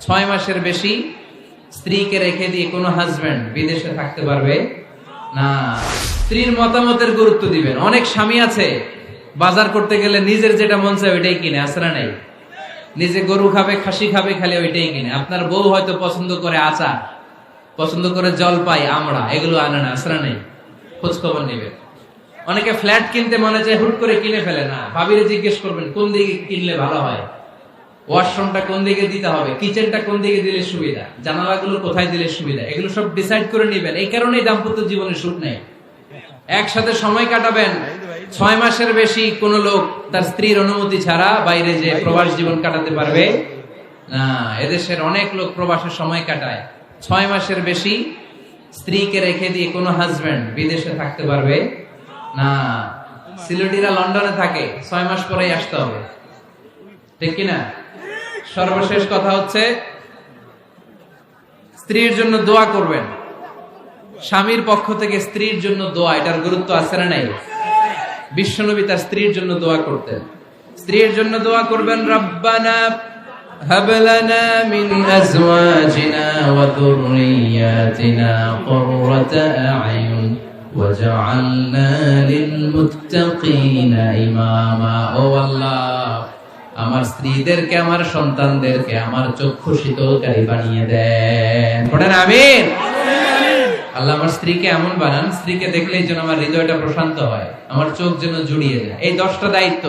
6 মাসের বেশি স্ত্রীকে রেখে দিয়ে কোনো হাজবেন্ড বিদেশে থাকতে পারবে না। স্ত্রীর মতামতের গুরুত্ব দিবেন। অনেক স্বামী আছে বাজার করতে গেলে নিজের যেটা মন চায় ওইটাই কিনে, আসরা নাই। নিজে গরু খাবে, খাসি খাবে, খালি ওইটাই কিনে। আপনার বউ হয়তো পছন্দ করে আচার, পছন্দ করে জলপাই, আমড়া, এগুলো আনে না, আসরা নেই। খোঁজ খবর নেবে। অনেকে ফ্ল্যাট কিনতে মনে চায়, হুট করে কিনে ফেলে না। ভাবিরে জিজ্ঞেস করবেন কোন দিকে কিনলে ভালো হয়, ওয়াশরুমটা কোন দিকে দিতে হবে, কিচেনটা কোন দিকে দিলে সুবিধা, জানালাগুলো কোথায় দিলে সুবিধা, এগুলো সব ডিসাইড করে নেবেন। এই কারণেই দাম্পত্য জীবনে সুখ নেই। একসাথে সময় কাটাবেন। 6 মাসের বেশি কোন লোক তার স্ত্রীর অনুমতি ছাড়া বাইরে যে প্রবাস জীবন কাটাতে পারবে না। এদেশের অনেক লোক প্রবাসে সময় কাটায়। 6 মাসের বেশি স্ত্রীকে রেখে দিয়ে কোনো হাজবেন্ড বিদেশে থাকতে পারবে না। সিলেটিরা লন্ডনে থাকে, 6 মাস পরেই আসতে হবে, ঠিক কিনা? সর্বশেষ কথা হচ্ছে, স্ত্রীর জন্য দোয়া করবেন। স্বামীর পক্ষ থেকে স্ত্রীর জন্য দোয়া, এটার গুরুত্ব আছে না নাই? বিশ্বনবী তার স্ত্রীর জন্য দোয়া করতেন। স্ত্রীর জন্য দোয়া করবেন, রব্বানা হাব লানা মিন আজওয়াজিনা ওয়া যুররিয়াতিনা কুররাতা আ'য়ুন ওয়াজআলনা লিল মুত্তাকিনা ইমামা। ও আল্লাহ, আমার স্ত্রীদেরকে, আমার সন্তানদেরকে আমার চক্ষু শীতলকারী বানিয়ে দেন। পড়েন আমিন। আল্লাহ আমার স্ত্রীকে এমন বানান, স্ত্রীকে দেখলেই যেন আমার হৃদয়টা প্রশান্ত হয়, আমার চোখ যেন জুড়িয়ে যায়। এই 10টা দায়িত্ব